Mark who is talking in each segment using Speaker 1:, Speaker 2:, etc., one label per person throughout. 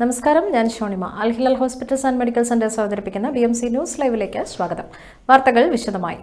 Speaker 1: നമസ്കാരം, ഞാൻ Shonima. Al Hilal hospitals and medical centres അവതരിപ്പിക്കുന്ന BMC ന്യൂസ് ലൈവിലേക്ക് സ്വാഗതം. വാർത്തകൾ വിശദമായി.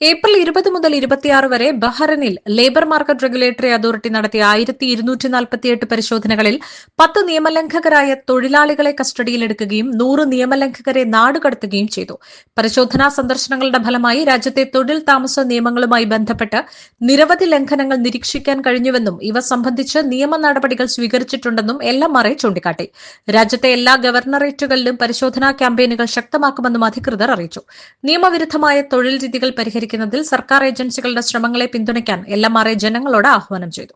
Speaker 2: ഏപ്രിൽ 20 മുതൽ 26 വരെ ബഹ്റൈനിൽ ലേബർ മാർക്കറ്റ് റെഗുലേറ്ററി അതോറിറ്റി നടത്തിയ 1248 പരിശോധനകളിൽ 10 നിയമലംഘകരായ തൊഴിലാളികളെ കസ്റ്റഡിയിലെടുക്കുകയും 100 നിയമലംഘകരെ നാടുകടത്തുകയും ചെയ്തു. പരിശോധനാ സന്ദർശനങ്ങളുടെ ഫലമായി രാജ്യത്തെ തൊഴിൽ താമസ നിയമങ്ങളുമായി ബന്ധപ്പെട്ട് നിരവധി ലംഘനങ്ങൾ നിരീക്ഷിക്കാൻ കഴിഞ്ഞുവെന്നും ഇവ സംബന്ധിച്ച് നിയമ നടപടികൾ സ്വീകരിച്ചിട്ടുണ്ടെന്നും LMRA ചൂണ്ടിക്കാട്ടി. രാജ്യത്തെ എല്ലാ ഗവർണറേറ്റുകളിലും പരിശോധനാ ക്യാമ്പയിനുകൾ ശക്തമാക്കുമെന്നും അധികൃതർ അറിയിച്ചു. നിയമവിരുദ്ധമായ തൊഴിൽ രീതികൾ പരിഹരിക്കുന്നതിൽ സർക്കാർ ഏജൻസികളുടെ ശ്രമങ്ങളെ പിന്തുണയ്ക്കാൻ LMRA ജനങ്ങളോട് ആഹ്വാനം ചെയ്തു.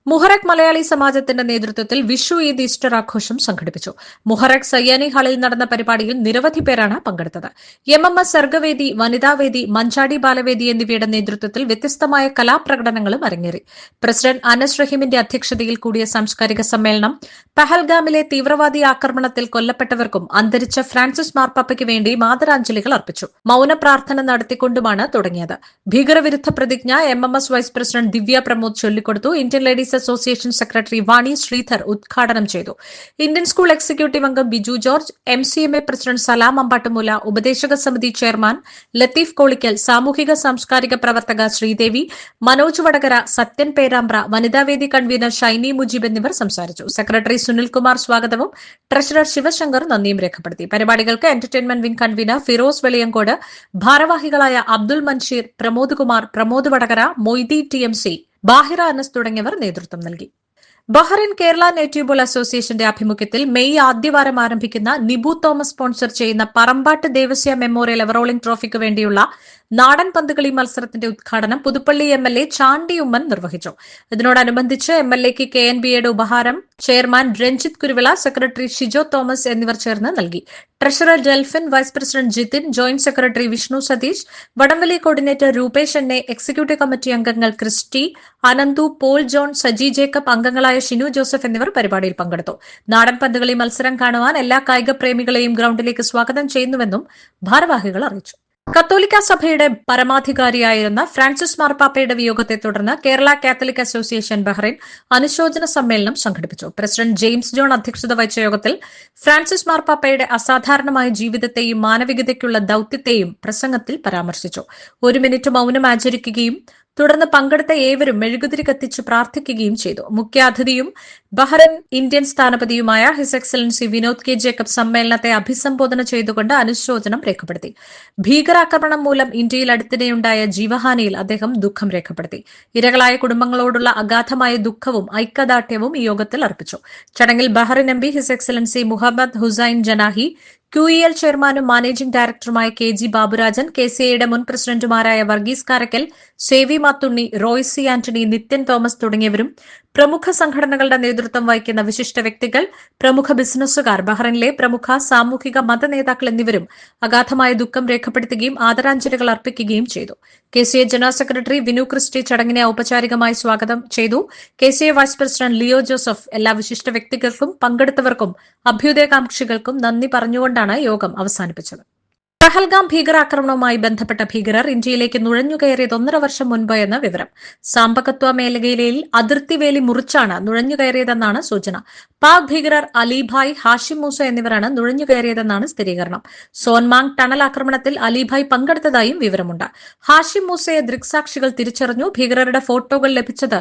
Speaker 2: മുഹറക് മലയാളി സമാജത്തിന്റെ നേതൃത്വത്തിൽ വിഷു ഈദ് ഈസ്റ്റർ ആഘോഷം സംഘടിപ്പിച്ചു. മുഹറക് സയ്യാനി ഹാളിൽ നടന്ന പരിപാടിയിൽ നിരവധി പേരാണ് പങ്കെടുത്തത്. MMS സർഗവേദി, വനിതാവേദി, മഞ്ചാടി ബാലവേദി എന്നിവയുടെ നേതൃത്വത്തിൽ വ്യത്യസ്തമായ കലാപ്രകടനങ്ങളും അരങ്ങേറി. പ്രസിഡന്റ് അനസ് റഹീമിന്റെ അധ്യക്ഷതയിൽ കൂടിയ സാംസ്കാരിക സമ്മേളനം പഹൽഗാമിലെ തീവ്രവാദി ആക്രമണത്തിൽ കൊല്ലപ്പെട്ടവർക്കും അന്തരിച്ച ഫ്രാൻസിസ് മാർപ്പാപ്പയ്ക്ക് വേണ്ടി മാതരാഞ്ജലികൾ അർപ്പിച്ചു. മൌന പ്രാർത്ഥന നടത്തിക്കൊണ്ടുമാണ് തുടങ്ങിയത്. ഭീകരവിരുദ്ധ പ്രതിജ്ഞ MMS വൈസ് പ്രസിഡന്റ് ദിവ്യ പ്രമോദ് ചൊല്ലിക്കൊടുത്തു. ഇന്ത്യൻ ലേഡീസ് അസോസിയേഷൻ സെക്രട്ടറി വാണി ശ്രീധർ ഉദ്ഘാടനം ചെയ്തു. ഇന്ത്യൻ സ്കൂൾ എക്സിക്യൂട്ടീവ് അംഗം ബിജു ജോർജ്, MCMA പ്രസിഡന്റ് സലാം അമ്പാട്ടുമൂല, ഉപദേശക സമിതി ചെയർമാൻ ലത്തീഫ് കോളിക്കൽ, സാമൂഹിക സാംസ്കാരിക പ്രവർത്തക ശ്രീദേവി, മനോജ് വടകര, സത്യൻ പേരാമ്പ്ര, വനിതാവേദി കൺവീനർ ഷൈനി മുജീബ് എന്നിവർ സംസാരിച്ചു. സെക്രട്ടറി സുനിൽകുമാർ സ്വാഗതവും ട്രഷറർ ശിവശങ്കർ നന്ദിയും രേഖപ്പെടുത്തി. പരിപാടികൾക്ക് entertainment wing convener Firoz Veliyankode, ഭാരവാഹികളായ അബ്ദുൾ മൻഷീർ, പ്രമോദ് കുമാർ, പ്രമോദ് വടകര, മൊയ്തി TMC, ബാഹിറ അനസ് തുടങ്ങിയവർ നേതൃത്വം നൽകി. ബഹ്റൈൻ കേരള നേറ്റീവ് അസോസിയേഷന്റെ ആഭിമുഖ്യത്തിൽ മെയ് ആദ്യവാരം ആരംഭിക്കുന്ന നിബു തോമസ് സ്പോൺസർ ചെയ്യുന്ന പറമ്പാട്ട് ദേവസ്യ മെമ്മോറിയൽ എവറോളിംഗ് ട്രോഫിക്ക് വേണ്ടിയുള്ള നാടൻ പന്തുകളി മത്സരത്തിന്റെ ഉദ്ഘാടനം പുതുപ്പള്ളി MLA ചാണ്ടി ഉമ്മൻ നിർവഹിച്ചു. ഇതിനോടനുബന്ധിച്ച് MLAക്ക് KNBയുടെ ഉപഹാരം chairman Ranjith Kuruvila, secretary Shijo Thomas എന്നിവർ ചേർന്ന് നൽകി. Treasurer Delphin, vice president Jithin, joint secretary Vishnu Satheesh, വടംവലി കോർഡിനേറ്റർ രൂപേഷ് എന്നെ, എക്സിക്യൂട്ടീവ് കമ്മിറ്റി അംഗങ്ങൾ Christy, Ananthu, Paul John, Saji Jacob, അംഗങ്ങളായ ഷിനു ജോസഫ് എന്നിവർ പരിപാടിയിൽ പങ്കെടുത്തു. നാടൻ പന്തുകളി മത്സരം കാണുവാൻ എല്ലാ കായിക പ്രേമികളെയും ഗ്രൌണ്ടിലേക്ക് സ്വാഗതം ചെയ്യുന്നുവെന്നും ഭാരവാഹികൾ അറിയിച്ചു. കത്തോലിക്ക സഭയുടെ പരമാധികാരിയായിരുന്ന ഫ്രാൻസിസ് മാർപ്പാപ്പയുടെ വിയോഗത്തെ തുടർന്ന് കേരള കാത്തലിക് അസോസിയേഷൻ ബഹ്റൈൻ അനുശോചന സമ്മേളനം സംഘടിപ്പിച്ചു. പ്രസിഡന്റ് ജെയിംസ് ജോൺ അധ്യക്ഷത വഹിച്ച യോഗത്തിൽ ഫ്രാൻസിസ് മാർപ്പാപ്പയുടെ അസാധാരണമായ ജീവിതത്തെയും മാനവികതയ്ക്കുള്ള ദൌത്യത്തെയും പ്രസംഗത്തിൽ പരാമർശിച്ചു. 1 മിനിറ്റ് മൌനം ആചരിക്കുകയും തുടർന്ന് പങ്കെടുത്ത ഏവരും മെഴുകുതിരി കത്തിച്ച് പ്രാർത്ഥിക്കുകയും ചെയ്തു. മുഖ്യാതിഥിയും ബഹ്റൈൻ ഇന്ത്യൻ സ്ഥാനപതിയുമായ his excellency Vinod K Jacob സമ്മേളനത്തെ അഭിസംബോധന ചെയ്തുകൊണ്ട് അനുശോചനം രേഖപ്പെടുത്തി. ഭീകരാക്രമണം മൂലം ഇന്ത്യയിൽ അടുത്തിടെയുണ്ടായ ജീവഹാനിയിൽ അദ്ദേഹം ദുഃഖം രേഖപ്പെടുത്തി. ഇരകളായ കുടുംബങ്ങളോടുള്ള അഗാധമായ ദുഃഖവും ഐക്യദാർഢ്യവും ഈ യോഗത്തിൽ അർപ്പിച്ചു. ചടങ്ങിൽ Bahrain MP his excellency Mohammed Hussain Janahi, QEL ചെയർമാനും മാനേജിംഗ് ഡയറക്ടറുമായ KG ബാബുരാജൻ, KCAയുടെ മുൻ പ്രസിഡന്റുമാരായ വർഗീസ് കാരക്കൽ, സേവി മാത്തുണ്ണി, റോയ്സി ആന്റണി, നിത്യൻ തോമസ് തുടങ്ങിയവരും പ്രമുഖ സംഘടനകളുടെ നേതൃത്വം വഹിക്കുന്ന വിശിഷ്ട വ്യക്തികൾ, പ്രമുഖ ബിസിനസ്സുകാർ, ബഹ്റൈനിലെ പ്രമുഖ സാമൂഹിക മത നേതാക്കൾ എന്നിവരും അഗാധമായ ദുഃഖം രേഖപ്പെടുത്തുകയും ആദരാഞ്ജലികൾ അർപ്പിക്കുകയും ചെയ്തു. KCA general secretary Vinu Christy ചടങ്ങിനെ ഔപചാരികമായി സ്വാഗതം ചെയ്തു. KCA vice president Leo Joseph എല്ലാ വിശിഷ്ട വ്യക്തികൾക്കും പങ്കെടുത്തവർക്കും അഭ്യുദയകാംക്ഷികൾക്കും നന്ദി പറഞ്ഞുകൊണ്ടാണ് യോഗം അവസാനിപ്പിച്ചത്. പഹൽഗാം ഭീകരാക്രമണവുമായി ബന്ധപ്പെട്ട ഭീകരർ ഇന്ത്യയിലേക്ക് നുഴഞ്ഞുകയറിയത് 1.5 വർഷം മുൻപ് എന്ന വിവരം. സാമ്പകത്വ മേഖലയിൽ അതിർത്തി വേലി മുറിച്ചാണ് നുഴഞ്ഞുകയറിയതെന്നാണ് സൂചന. പാക് ഭീകരർ അലിഭായ്, ഹാഷിം മൂസ എന്നിവരാണ് നുഴഞ്ഞുകയറിയതെന്നാണ് സ്ഥിരീകരണം. സോൻമാങ് ടണൽ ആക്രമണത്തിൽ അലിഭായ് പങ്കെടുത്തതായും വിവരമുണ്ട്. ഹാഷിം മൂസയെ ദൃക്സാക്ഷികൾ തിരിച്ചറിഞ്ഞു. ഭീകരരുടെ ഫോട്ടോകൾ ലഭിച്ചത്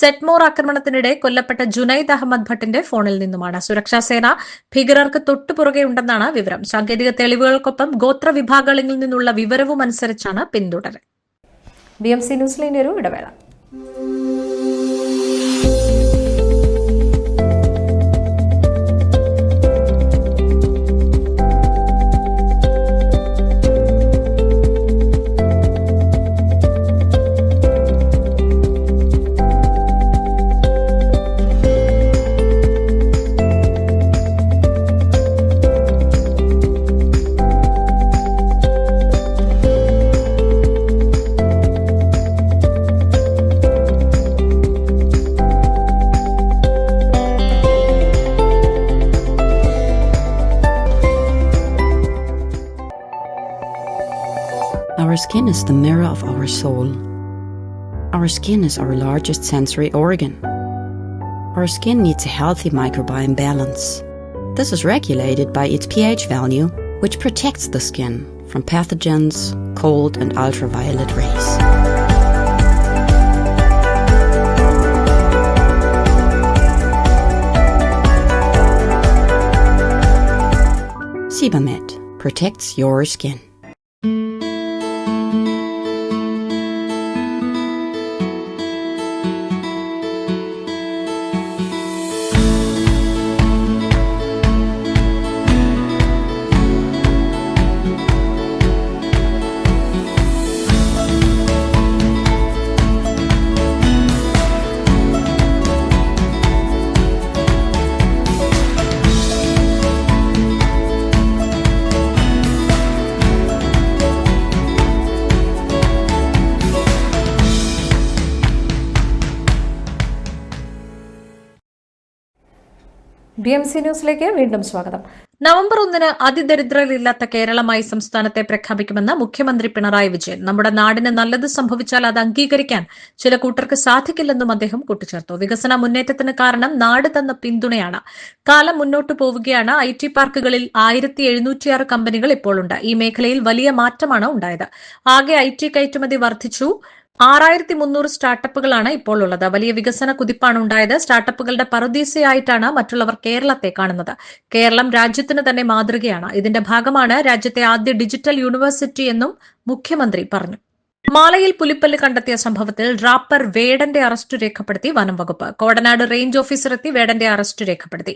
Speaker 2: സെറ്റ്മോർ ആക്രമണത്തിനിടെ കൊല്ലപ്പെട്ട ജുനൈദ് അഹമ്മദ് ഭട്ടിന്റെ ഫോണിൽ നിന്നുമാണ്. സുരക്ഷാസേന ഭീകരർക്ക് തൊട്ടുപുറകെ ഉണ്ടെന്നാണ് വിവരം. സാങ്കേതിക തെളിവുകൾക്കൊപ്പം ഗോത്ര വിഭാഗങ്ങളിൽ നിന്നുള്ള വിവരവും അനുസരിച്ചാണ് പിന്തുടരൽ.
Speaker 1: BMC ന്യൂസിലെ ഒരു ഇടവേള.
Speaker 3: Our skin is the mirror of our soul. Our skin is our largest sensory organ. Our skin needs a healthy microbiome balance. This is regulated by its pH value, which protects the skin from pathogens, cold and ultraviolet rays. Sebamed protects your skin.
Speaker 1: BMC ന്യൂസിലേക്ക് വീണ്ടും സ്വാഗതം.
Speaker 2: November 1 അതിദരിദ്രരില്ലാത്ത കേരളമായി സംസ്ഥാനത്തെ പ്രഖ്യാപിക്കുമെന്ന് മുഖ്യമന്ത്രി പിണറായി വിജയൻ. നമ്മുടെ നാടിന് നല്ലത് സംഭവിച്ചാൽ അത് അംഗീകരിക്കാൻ ചില കൂട്ടർക്ക് സാധിക്കില്ലെന്നും അദ്ദേഹം കൂട്ടിച്ചേർത്തു. വികസന മുന്നേറ്റത്തിന് കാരണം നാട് തന്ന പിന്തുണയാണ്. കാലം മുന്നോട്ടു പോവുകയാണ്. IT പാർക്കുകളിൽ 1706 കമ്പനികൾ ഇപ്പോഴുണ്ട്. ഈ മേഖലയിൽ വലിയ മാറ്റമാണ് ഉണ്ടായത്. ആകെ IT കയറ്റുമതി വർദ്ധിച്ചു. 6300 സ്റ്റാർട്ടപ്പുകളാണ് ഇപ്പോൾ ഉള്ളത്. വലിയ വികസന കുതിപ്പാണ് ഉണ്ടായത്. സ്റ്റാർട്ടപ്പുകളുടെ പറുദീസയായിട്ടാണ് മറ്റുള്ളവർ കേരളത്തെ കാണുന്നത്. കേരളം രാജ്യത്തിന് തന്നെ മാതൃകയാണ്. ഇതിന്റെ ഭാഗമാണ് രാജ്യത്തെ ആദ്യ ഡിജിറ്റൽ യൂണിവേഴ്സിറ്റി എന്നും മുഖ്യമന്ത്രി പറഞ്ഞു. മാലയിൽ പുലിപ്പല്ല് കണ്ടെത്തിയ സംഭവത്തിൽ റാപ്പർ വേടന്റെ അറസ്റ്റ് രേഖപ്പെടുത്തി വനം വകുപ്പ്. കോടനാട് റേഞ്ച് ഓഫീസർ എത്തി വേടന്റെ അറസ്റ്റ് രേഖപ്പെടുത്തി.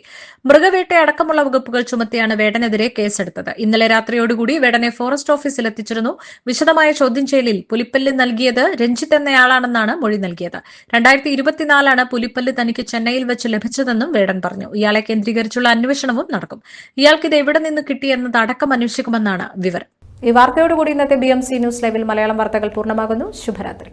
Speaker 2: മൃഗവേട്ട അടക്കമുള്ള വകുപ്പുകൾ ചുമത്തിയാണ് വേടനെതിരെ കേസെടുത്തത്. ഇന്നലെ രാത്രിയോടുകൂടി വേടനെ ഫോറസ്റ്റ് ഓഫീസിൽ എത്തിച്ചിരുന്നു. വിശദമായ ചോദ്യം ചെയ്യലിൽ പുലിപ്പല്ല് നൽകിയത് രഞ്ജിത്ത് എന്നയാളാണെന്നാണ് മൊഴി നൽകിയത്. 2024 പുലിപ്പല്ല് തനിക്ക് ചെന്നൈയിൽ വെച്ച് ലഭിച്ചതെന്നും വേടൻ പറഞ്ഞു. ഇയാളെ കേന്ദ്രീകരിച്ചുള്ള അന്വേഷണവും നടക്കും. ഇയാൾക്ക് ഇത് എവിടെ നിന്ന് കിട്ടിയെന്നത് അടക്കം അന്വേഷിക്കുമെന്നാണ് വിവരം.
Speaker 1: ഈ വാർത്തയോടുകൂടി ഇന്നത്തെ BMC ന്യൂസ് ലൈവിൽ മലയാളം വാർത്തകൾ പൂർണ്ണമാകുന്നു. ശുഭരാത്രി.